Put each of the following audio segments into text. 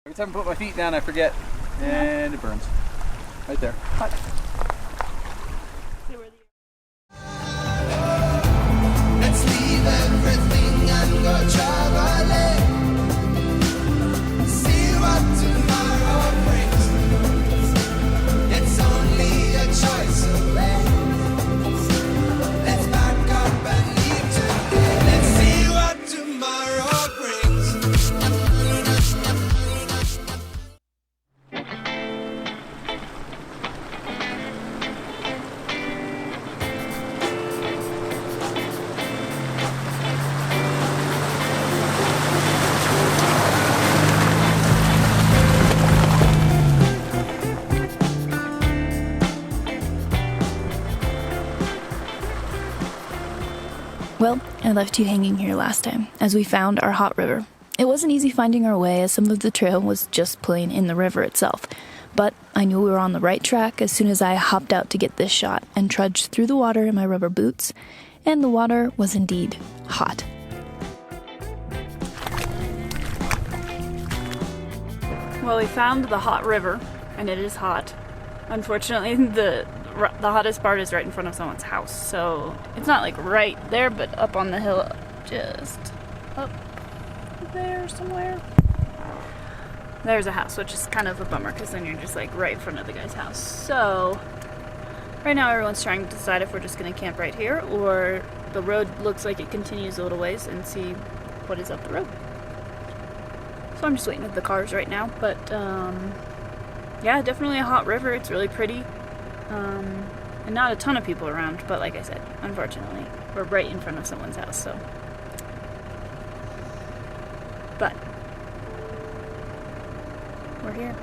Every time I put my feet down, I forget, and it burns. Right there. Hot. Let's leave everything and go traveling. See what tomorrow brings. It's only a choice away. Let's back up and leave today. Let's see what tomorrow brings. Well, I left you hanging here last time, as we found our hot river. It wasn't easy finding our way, as some of the trail was just plain in the river itself. But I knew we were on the right track as soon as I hopped out to get this shot and trudged through the water in my rubber boots, and the water was indeed hot. Well, we found the hot river, and it is hot. Unfortunately, the hottest part is right in front of someone's house, so it's not like right there, but up on the hill, just up there somewhere. There's a house, which is kind of a bummer because then you're just like right in front of the guy's house. So right now everyone's trying to decide if we're just going to camp right here or the road looks like it continues a little ways and see what is up the road. So I'm just waiting with the cars right now, but yeah, definitely a hot river. It's really pretty. And not a ton of people around, but like I said, unfortunately, we're right in front of someone's house, so. But we're here.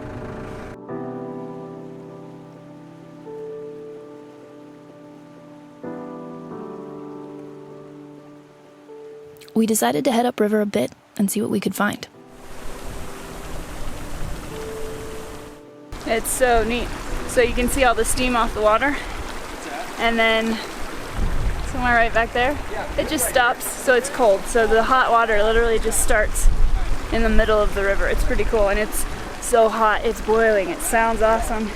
We decided to head upriver a bit and see what we could find. It's so neat. So you can see all the steam off the water. And then somewhere right back there, it just stops, so it's cold. So the hot water literally just starts in the middle of the river. It's pretty cool, and it's so hot, it's boiling. It sounds awesome.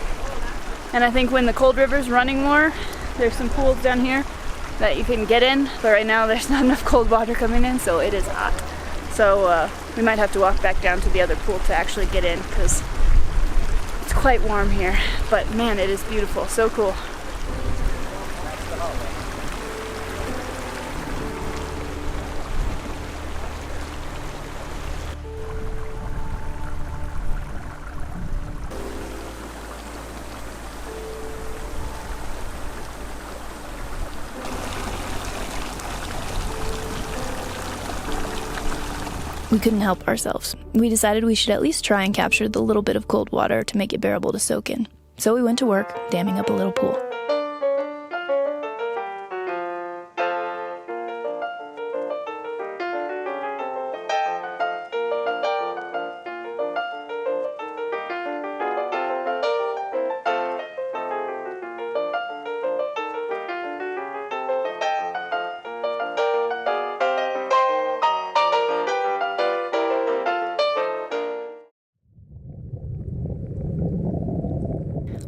And I think when the cold river's running more, there's some pools down here that you can get in, but right now there's not enough cold water coming in, so it is hot. So we might have to walk back down to the other pool to actually get in, because it's quite warm here. But man, it is beautiful, so cool. We couldn't help ourselves. We decided we should at least try and capture the little bit of cold water to make it bearable to soak in. So we went to work, damming up a little pool.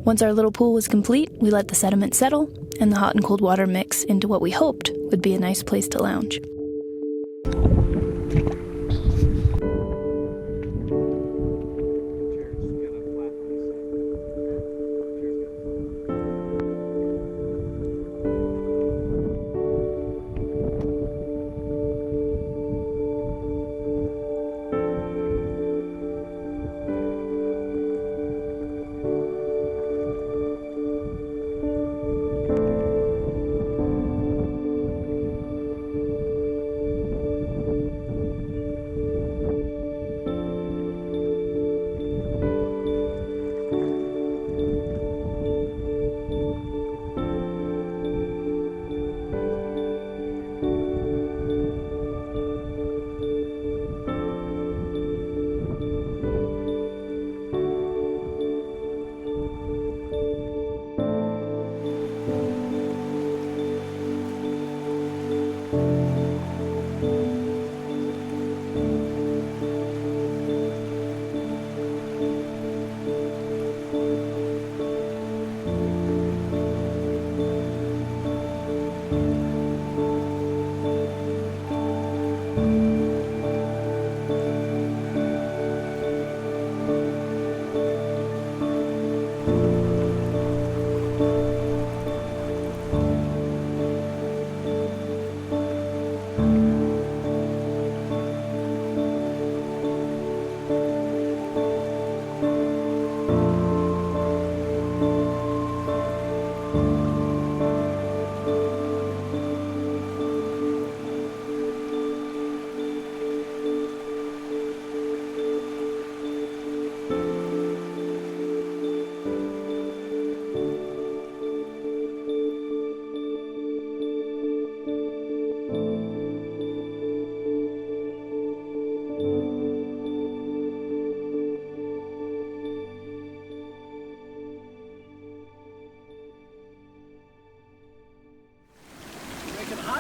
Once our little pool was complete, we let the sediment settle, and the hot and cold water mix into what we hoped would be a nice place to lounge.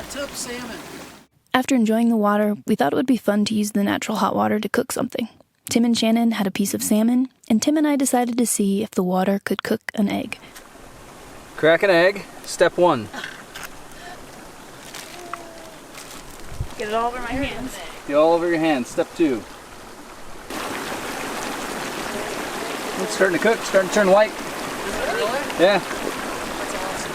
hot tub salmon. After enjoying the water, we thought it would be fun to use the natural hot water to cook something. Tim and Shannon had a piece of salmon, and Tim and I decided to see if the water could cook an egg. Crack an egg, step 1. Get it all over my hands. Get all over your hands, step 2. It's starting to cook, starting to turn white. Really? Yeah, That's awesome.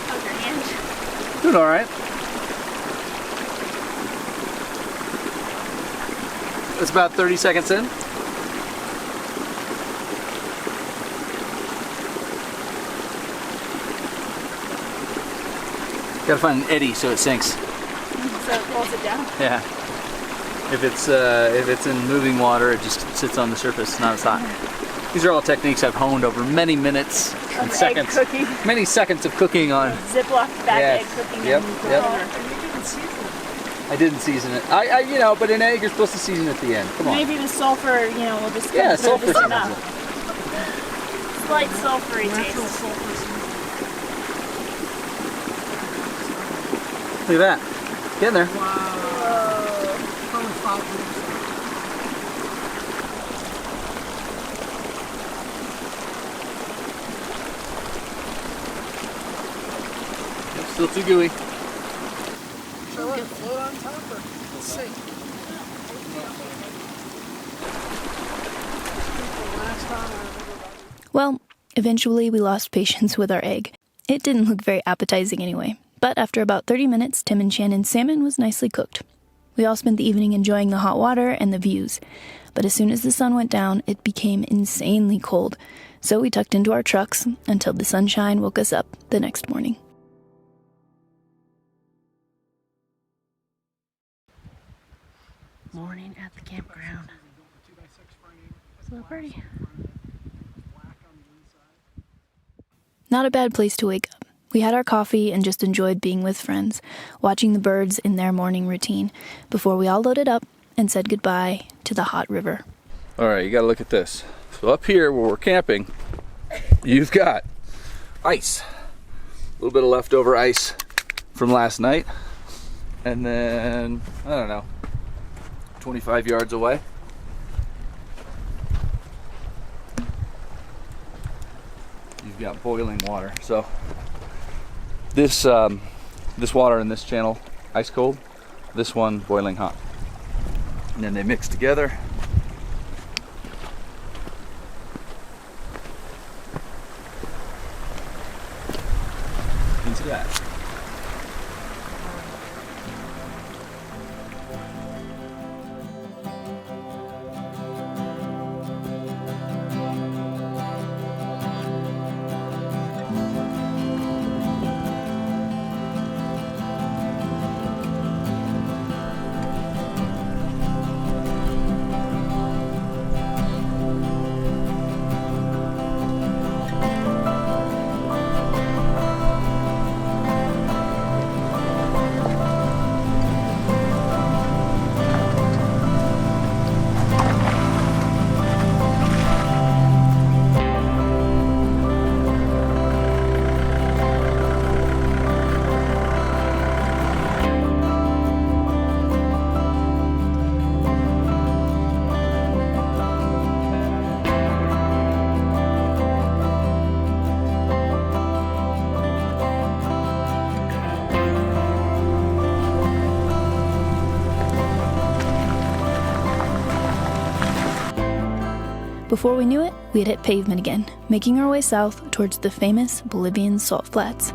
How's your hand? doing all right. It's about 30 seconds in. Gotta find an eddy so it sinks. So it pulls it down. Yeah. If it's in moving water, it just sits on the surface, not as hot. These are all techniques I've honed over many minutes and Of seconds. egg cooking. Many seconds of cooking on. Ziploc bag Yes. egg cooking. Yep, in yep. water. And you didn't season it. I didn't season it. You know, but an egg you're supposed to season at the end. Come on. Maybe the sulfur, will just Yeah, through sulfur this seasons enough. it. Slight sulfury Natural taste. sulfur seasoning. Look at that. Getting there. Wow. Probably 5 minutes. Still too gooey. Shall it float on top or sink? Last time I remember. Well, eventually we lost patience with our egg. It didn't look very appetizing anyway, but after about 30 minutes, Tim and Shannon's salmon was nicely cooked. We all spent the evening enjoying the hot water and the views, but as soon as the sun went down, it became insanely cold, so we tucked into our trucks until the sunshine woke us up the next morning. Morning at the campground. It's a little pretty. Not a bad place to wake up. We had our coffee and just enjoyed being with friends, watching the birds in their morning routine, before we all loaded up and said goodbye to the hot river. All right, you got to look at this. So up here where we're camping, you've got ice. A little bit of leftover ice from last night. And then, I don't know, 25 yards away, you've got boiling water. So this water in this channel, ice cold, this one boiling hot. And then they mix together. Into that. Before we knew it, we had hit pavement again, making our way south towards the famous Bolivian salt flats.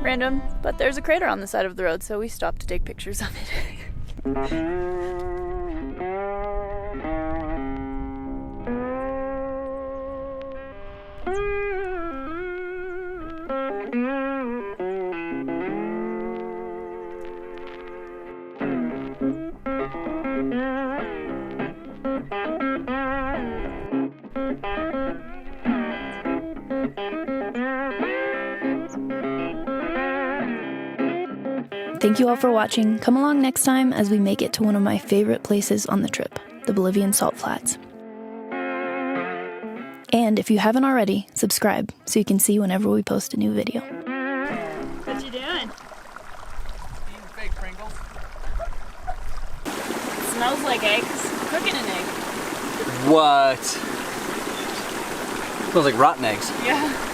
Random, but there's a crater on the side of the road, so we stopped to take pictures of it. Thank you all for watching. Come along next time as we make it to one of my favorite places on the trip, the Bolivian Salt Flats. And if you haven't already, subscribe so you can see whenever we post a new video. What you doing? Eating fake Pringles. It smells like eggs. Cooking an egg. What? Smells like rotten eggs. Yeah.